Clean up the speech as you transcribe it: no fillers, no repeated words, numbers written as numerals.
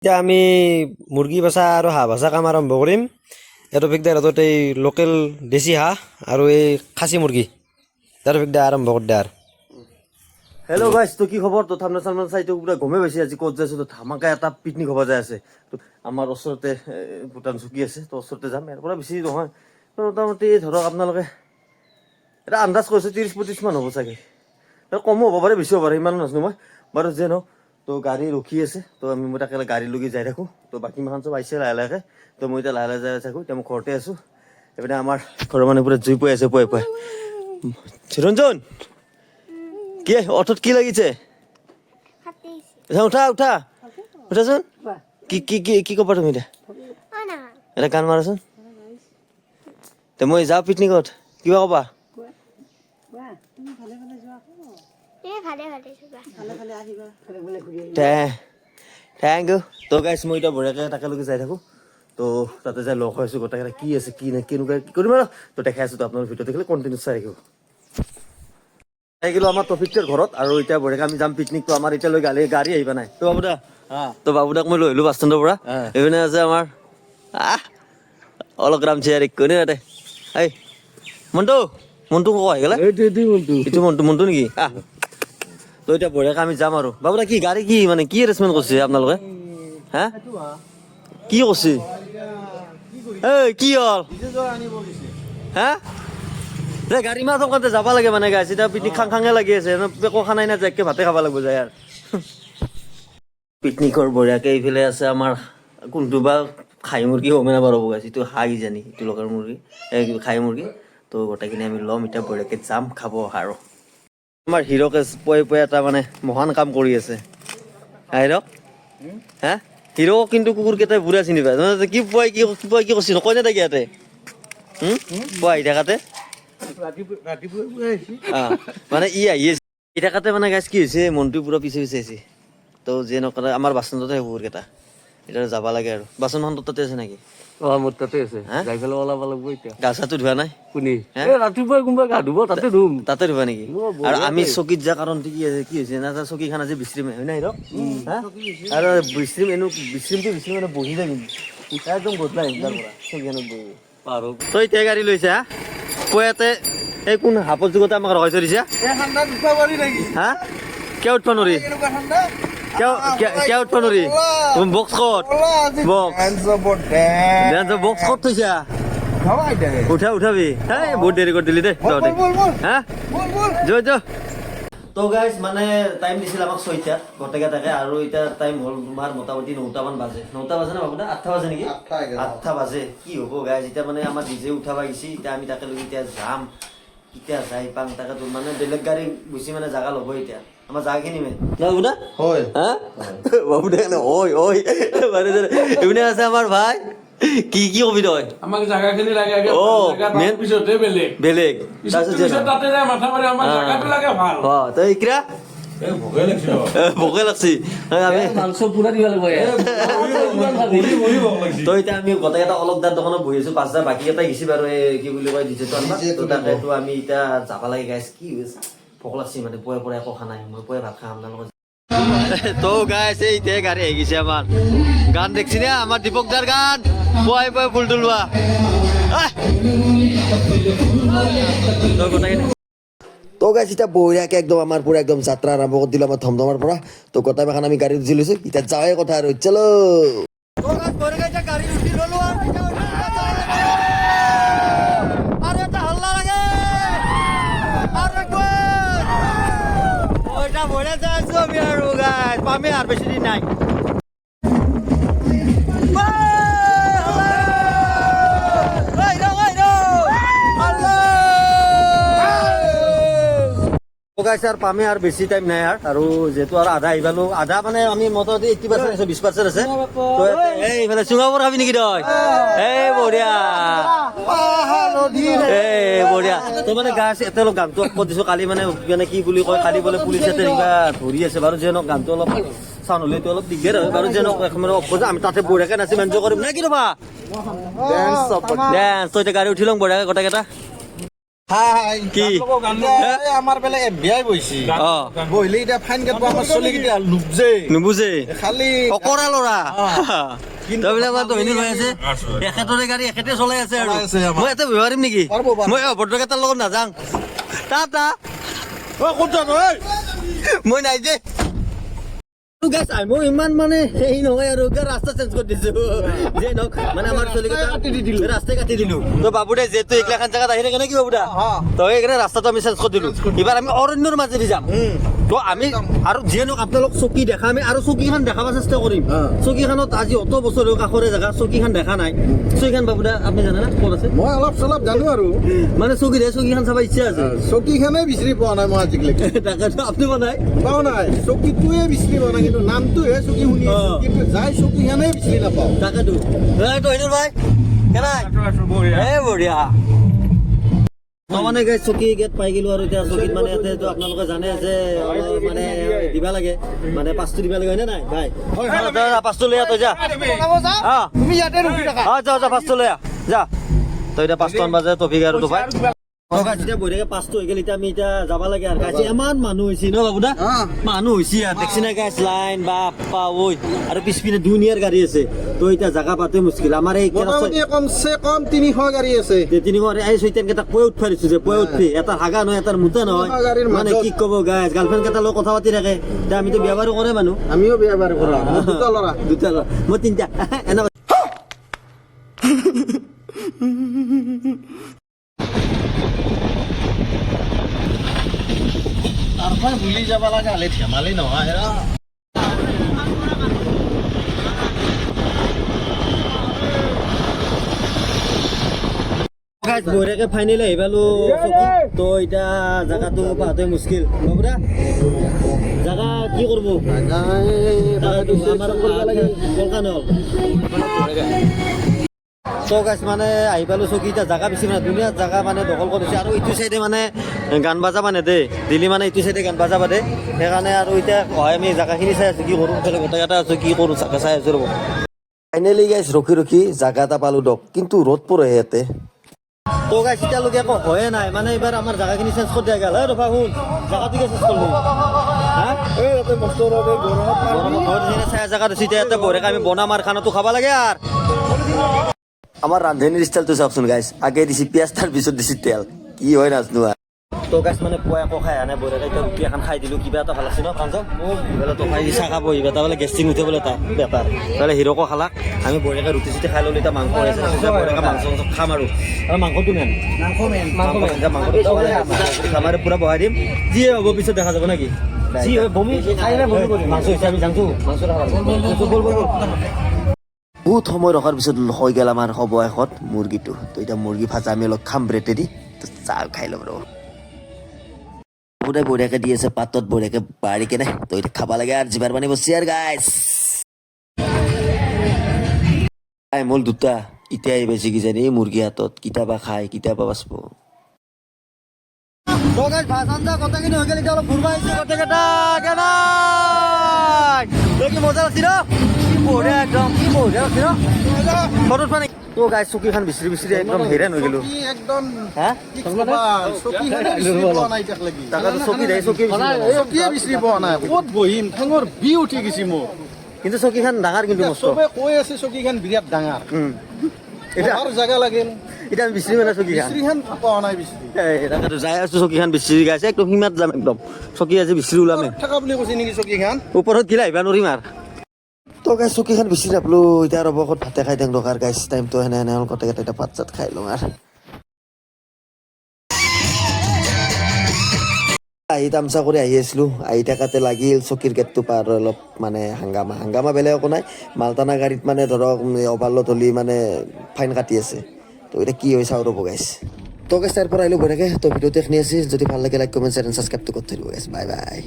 এতিয়া আমি মুৰ্গী বেচা আৰু হাঁহ বেচা কাম আৰম্ভ কৰিম। এইটো ভিগদাৰ হাতত এই লোকেল দেশী হাঁহ আৰু এই খাচী মুৰ্গী তাৰ ভিগদাৰ আৰম্ভ কৰি দে আৰু। হেল্ল' গাইছ, তো কি খবৰ? তো থামনা চামনা চাইটো পুৰা গমেই পাইছে আজি ক'ত যাইছোঁ। তো ধামাকা এটা পিকনিক হ'ব যাই আছে। তো আমাৰ ওচৰতে ভূটান চকী আছে, তো ওচৰতে যাম। ইয়াৰ পৰা বেছি নহয়, তো মোটামুটি ধৰক আপোনালোকে এটা আন্দাজ কৰিছোঁ 30-35 মান হ'ব চাগে। কমো হ'ব পাৰে, বেছি হ'ব পাৰে, ইমানো নাজানো মই বাৰু। যে নহওক, তো গাড়ী ৰখি আছে, তো মই তাকে গাড়ীলৈকে যাই থাকোঁ। তো বাকী মাখান চব আহিছে লাহে লাহে। তো মই এতিয়া লাহে লাহে যাই থাকোঁ। এতিয়া মই ঘৰতে আছোঁ। এইপিনে আমাৰ ঘৰৰ মানুহ পুৰা জুই পুৱাই আছে, পুৱাই চিৰঞ্জন কি অৰ্থত কি লাগিছে? উঠা উঠা উঠাচোন। কি কি কি কি ক'বা তুমি এতিয়া? এটা গান মাৰাচোন। তে মই যাওঁ পিকনিকত, কিবা ক'বা? Thank you. তো গাইছ, মই এতিয়া বঢ়িয়াকৈ তাকেলৈকে যাই থাকোঁ। তো তাতে যাই লগ হৈ আছোঁ গোটেইকেইটা, কি আছে কি নাই কেনেকুৱা কি কৰিম আৰু। তো দেখাই আছোঁ। তো আপোনালোকৰ ভিডিঅ' দেখিলে কণ্টিনিউ চাই থাকিব। আহি গ'লো আমাৰ টপিকটোৰ ঘৰত, আৰু এতিয়া বঢ়িয়াকৈ আমি যাম পিকনিকটো। আমাৰ এতিয়ালৈ গাড়ী আহিবা নাই। তো বাবুদা, তো বাবুদাক মই লৈ আহিলোঁ বাছ ষ্টেণ্ডৰ পৰা। এইপিনে আছে আমাৰ অলক ৰামচিয়াৰ কোনে তাতে। এই মণ্টু, মণ্টু ক'ব আহি গ'লে এইটো মণ্টু নেকি? তো এতিয়া বঢ়িয়াকৈ আমি যাম আৰু। বাবুদা কি গাড়ী কি মানে কি এৰেঞ্জমেণ্ট কৰিছে আপোনালোকে? হা কি কৰিছে? এই কি হ'ল হা? গাড়ী মাহ থকাতে যাব লাগে মানে গাইছে। এতিয়া পিকনিক খাং লাগি আছে, একো খানাই নাই, যাইকে ভাতে খাব লাগিব যায় আৰু। পিকনিকৰ বঢ়িয়াকৈ এইফালে আছে আমাৰ কোনটো বা খাহী মুৰ্গী গমেই নাপাব গাইছে। এইটো হাঁহ কিজানি, এইটো লোকেল মুৰ্গী, এই খাহী মুৰ্গী। তো গোটেইখিনি আমি ল'ম এতিয়া, বঢ়িয়াকৈ যাম খাব আৰু। আমাৰ হিৰকে পুৱাই এটা মানে মহান কাম কৰি আছে। হিৰক হা, হিৰক কিন্তু কুকুৰকেইটাই বুঢ়া চিনি পায়। কি পুৱাই কি কৈছে নকয় নে তাকে ইয়াতে পুৱা আহি থাকাতে মানে ই আহি আছে আহি থাকাতে মানে গাইছ কি হৈছে, মনটো পুৰা পিছে আহিছে। তো যে নকৰে আমাৰ বাচনতে কুকুৰকেইটা এতিয়া যাব লাগে আৰু। বাচনখন তোৰ তাতে আছে নেকি? মোৰ তাতে আছে, যাই পেলাই ওলাব লাগিব এতিয়া। গা চাটো ধোৱা নাই? কোনে ৰাতিপুৱাই কোনোবা গা ধুব, তাতে ধুম। তাতে ধুবা নেকি? আৰু আমি চকীত যা কাৰণটো কি হৈছে না, চকীখন আজি বিশ্ৰিম হয় নাই হিৰক? আৰু বিশ্ৰিম মানে বহি যায় কিন্তু একদম গধলা হিন্দাৰ পৰা চকীখনত বহি পাৰো। তই এতিয়া গাড়ী লৈছা পুৱাতে এই কোন হাপৰ যুগতে আমাক ৰখাই থৈ দিছা? হা কিয় উঠবা নোৱাৰি? কিয় উঠবা নোৱাৰি? বক্স ক'ত? বক্স ক'ত থৈছা? উঠাবি। বহুত দেৰি কৰি দিলি দেই তহঁতে। হা যো তো গাইজ মানে টাইম দিছিল আমাক 6টাত গোটেইকেইটাকে, আৰু এতিয়া টাইম হ'ল তোমাৰ মোটামুটি 9টা মান বাজে। 9টা বাজে না বাবুদা? 8টা বাজে নেকি? 8টা বাজে। কি হ'ব গাইজ, এতিয়া মানে আমাৰ নিজে উঠাবা গৈছি। এতিয়া আমি তাকে লৈ এতিয়া যাম, কেতিয়া যাই পাম তাকে। মানে বেলেগ গাড়ী গুচি মানে জাগা ল'ব এতিয়া আমাৰ জাগাখিনি মেইন না বাবুদা? হয় হা বাবুদা ঐ এইপিনে আছে আমাৰ ভাই। কি কবি তই? আমাক জাগাখিনি লাগে আগে। মেইন পিছতে বেলেগ বেলেগ পিছত তাতে যায় মাথা মাৰি আমাৰ জাগাটো লাগে ভাল। তই ইকৰা ভোকে লাগছি। আমি মাংস পুৰা দিব লাগিব। তো এতিয়া আমি গোটেইকেইটা অলপ দাৰ দোকানত বহি আছো। 5টা বাকী কেইটা গেছি বাৰু এই কি বুলি কয় ডিজেটো আনবা। তো তাকেতো আমি এতিয়া যাব লাগে গাইছ। কি হৈছে ভোক লাগছি মানে, পুৱাই একো খোৱা নাই। মই পুৱাই ভাত খাম আপোনালোকৰ। তো গাইছ এতিয়া গাড়ী আহি গৈছে আমাৰ। গান দেখছি না আমাৰ দীপক দাৰ গান, পুৱাই ফুল তুলবা। তো গাইছ এতিয়া বঢ়িয়াকৈ একদম আমাৰ পুৰা একদম যাত্ৰা আৰম্ভ কৰি দিলোঁ আমাৰ ধমধমাৰ পৰা। তো গোটাই মাখান আমি গাড়ীত উঠি লৈছোঁ। এতিয়া যাৱে কথা আৰু চলো। পামে আৰ বেশি দিন নাই। আৰ পামে আৰ বেছি টাইম নাই আৰু যেহেতু আৰু আধা আহি পালো। আধা মানে আমি মোটামুটি 80% আছে, 20% আছে। এইফালে চুঙাবোৰ খাবি নেকি তই? এই বঢ়িয়া বঢ়িয়া। তো মানে গাছ এটা অলপ গানটো ক'ত দিছো কালি মানে কি বুলি কয়, কালি বোলে পুলিচ এটা কিবা ধৰি আছে বাৰু। যে গানটো অলপ চাউণ্ড হ'লেতো অলপ দিগদাৰ হয় বাৰু। যে আমি তাতে বঢ়িয়াকৈ নাচিম, এনজয় কৰিম নে কি ৰ'বা? তই এতিয়া গাড়ী উঠি লওঁ বঢ়িয়াকৈ গোটেইকেইটা। হাই কি আমাৰ বেলে এফবিআই বহিছি অ বহিলে এতিয়া ফাইন কাটব আমাৰ চলিকেইটা নুবুজে নুবুজে খালি অকৰা ল'ৰা কিন্তু তই বোলে আমাৰ দহিনী হৈ আছে এখেতৰে গাড়ী এখেতে চলাই আছে আৰু চলাই আছে আমাৰ। মই ইয়াতে বহিব পাৰিম নেকি পাৰিব, পাৰিব। মই অভদ্ৰকেইটাৰ লগত নাযাওঁ টা ক'ত যাম ঐ মই নাই যে মই ইমান মানে হেৰি নহয় আৰু ৰাস্তা চেঞ্জ কৰি দিছো যে নহওক মানে আমাৰ চলিকেইটা ৰাস্তাই কাটি দিলো তো বাবু দে যিহেতু এইগিলা খান জেগাত আহি থাকে নেকি বাবু দা তো সেইকাৰণে ৰাস্তাটো আমি চেঞ্জ কৰি দিলো এইবাৰ আমি অৰণ্যৰ মাজেদি যাম তো আমি আৰু যিয়ে নহওক আপোনালোক চকী দেখা আমি আৰু চকীখন দেখাব চেষ্টা কৰিম চকীখনত আজি অত বছৰ কাষৰে জেগা চকীখন দেখা নাই চকীখন বাবু দা আপুনি জানে না ক'ত আছে মই অলপ চলপ জানো আৰু মানে চকীখন চাব ইচ্ছা আছে চকীখনে বিচাৰি পোৱা নাই মই আজিলৈকে তাকেতো আপুনি বনাই পাওঁ নাই চকীটোৱে বিচাৰি পোৱা নাই কিন্তু নামটোহে চকী শুনি আছো কিন্তু যাই চকীখনে বিচাৰি নাপাওঁ তাকেতো এইটো হিন্দুল ভাই কেনাই এ বঢ়িয়া মানে গাইছ চকী গেট পাই গেলো আৰু এতিয়া চকীত মানে ইয়াতে আপোনালোকে জানে যে অলপ মানে দিবা লাগে মানে পাঁচটো দিবা লাগে হয়নে নাই ভাই পাঁচটো লৈ তই যা তুমি ইয়াতে ৰখি থাকা যা পাঁচটো লৈ যা তই এতিয়া পাঁচটামান বাজে টপিক আৰু তোপাই যেতিয়া বঢ়িয়াকে পাঁচটো হৈ গেল এতিয়া আমি এতিয়া যাব লাগে আৰু গাইছে ইমান মানুহ হৈছে ন বাবু দা মানুহ হৈছে আৰু দেখছি না গাইছ লাইন বাপ্পা ঐ আৰু পিছপিনে দুনিয়াৰ গাড়ী আছে তো এতিয়া জাগা পাতে মুস্কিল আমাৰ এই মোটামুটি কমচে কম 300 গাড়ী আছে তিনি এই চৈতান কেইটা পুৱাই উঠবাই দিছো যে পুৱাই উঠবি এটা হাগা নহয় এটাৰ মুতা নহয় মানে কি ক'ব গাইছ গাৰ্লফ্ৰেণ্ড কেইটাৰ লগত কথা পাতি থাকে এতিয়া আমিতো বিয়া বাৰু কৰে মানুহ আমিও বিয়া বাৰু কৰা দুটা ল'ৰা মই তিনিটা এনে তাৰপৰা ভুলি যাব লগা হ'লে ধেমালি নহয় বঢ়িয়াকে ফাইনেল আহি পালো তো এতিয়া জাগাটো পাওঁতে মুস্কিল বাবুদা জাগা কি কৰিব তো গাইছ মানে আহি পালো চকী এতিয়া জাগা বেছি মানে ধুনীয়া জাগা মানে দখল কৰিছে আৰু ইটো চাইডে মানে গান বাজা মানে দেই দিল্লী মানে ইটো চাইডে গান বাজা বাদে সেইকাৰণে আৰু এতিয়া হয় আমি জাগাখিনি চাই আছো কি কৰোঁ গোটেইকেইটা আছো কি কৰোঁ জাগা চাই আছো ৰ'ব ফাইনেলি গাইছ ৰখি জাগা এটা পালো দক কিন্তু ৰ'দ পৰে ইয়াতে তো গাইছ এতিয়ালৈকে একো হয়ে নাই মানে এইবাৰ আমাৰ জাগাখিনি চেঞ্জ কৰি দিয়া গ'ল হে ৰফা শুন জাগাটো চেঞ্জ কৰিলো হা এই ইয়াতে বস্তু ৰবে গৰমত চাই জাগা দিছে এতিয়া ইয়াতে বঢ়িয়াকে আমি বনাম আৰু খানাটো খাব লাগে আৰু আমাৰ ৰান্ধনীৰ ষ্টাইলটো চাওকচোন গাইছ আগে দিছি পিঁয়াজ তাৰ পিছত দিছি তেল কি হয় নাজনো আৰু তো গাইছ মানে পুৱাই আকৌ খাই আনে বঢ়িয়াকে এতিয়া ৰুটি এখন খাই দিলোঁ কিবা এটা ভাল আছে ন কাঞ্চক বোলে তো খাই চাহ খাব আহিবা তাৰ বোলে গেষ্টিং উঠে বোলে তাৰ বেপাৰ বোলে হিৰকো খালাক আমি বঢ়িয়াকে ৰুটি চুটি খাই ল'লো এতিয়া মাংস আছে বঢ়িয়াকে মাংস খাম আৰু মাংসটো মেইন মাংসটো খাম আৰু পূৰা বহাই দিম যিয়ে হ'ব পিছত দেখা যাব নেকি যি হয় বমি খাই বমি কৰিম মাংস হৈছে আমি জানছো মাংস বল বহুত সময় ৰখাৰ পিছত হৈ গ'ল আমাৰ সবয়সত মুৰ্গীটো তো এতিয়া মুৰ্গী ভাজা আমি অলপ খাম ব্ৰেডেদি তো চাহ খাই ল'ম ৰ'ব বঢ়িয়াকে দি আছে পাতত বঢ়িয়াকে বাঢ়ি কেনে তো এতিয়া খাব লাগে আৰু জিভাৰ পানী বচি আৰু গাইছ মোৰ দুটা এতিয়া আহি পাইছে কিজানি এই মুৰ্গী হাতত কেতিয়াবা খাই কেতিয়াবা বাচব কথাখিনি হৈ গ'ল এতিয়া অলপ ঘূৰবা আহিছো গোটেইকেইটা কি মজা আছিল বঢ়িয়া একদম কি বঢ়িয়া আছিল ফটোত মানে তো গাই চকীখন বিচাৰি বিচাৰি একদম হেৰান হৈ গ'লো একদম হা চকীখনে বিচাৰি পোৱা নাই এতিয়ালৈকে তাকেতো চকী দেই চকী চকীয়ে বিচাৰি পোৱা নাই ক'ত বহিম ঠেঙৰ বি উঠি গৈছে মোৰ কিন্তু চকীখন ডাঙৰ কিন্তু মস্ত চবে কৈ আছে চকীখন বিৰাট ডাঙৰ এতিয়া আৰু জাগা লাগিল এতিয়া আমি বিচাৰি মানে চকীখন বিচাৰিখন পোৱা নাই বিচাৰি তাকেতো যাই আছো চকীখন বিচাৰি গাইছে একদম সীমাত যাম একদম চকী আজি বিচাৰি ওলামে থকা বুলি কৈছে নেকি চকীখন ওপৰত গিলা আহিবা নোৱাৰিম আৰু তো গাইছ চকীখন বিচাৰি নাপালো এতিয়া ৰ'ব ক'ত ভাতে খাই দিওঁ দৰকাৰ গাইছ টাইমটো সেনে হ'ল গোটেইকেইটা এতিয়া ভাত চাত খাই লওঁ আৰু আহি তামচা কৰি আহি আছিলোঁ আহি থাকাতে লাগিল চকীৰ গেটটো পাৰ অলপ মানে হাংগামা বেলেগ একো নাই মালটানা গাড়ীত মানে ধৰক অভাৰলোড হ'লি মানে ফাইন কাটি আছে তো এতিয়া কি হয় চাওঁ ৰ'ব গাইছ তো গাইছ তাৰ পৰা আহিলোঁ বঢ়িয়াকৈ তো ভিডিঅ'টো এইখিনি আছিল যদি ভাল লাগে লাইক কমেণ্ট শ্বেয়াৰ এণ্ড ছাবস্ক্ৰাইবটো কৰি থৈ দিব গাইছ বাই বাই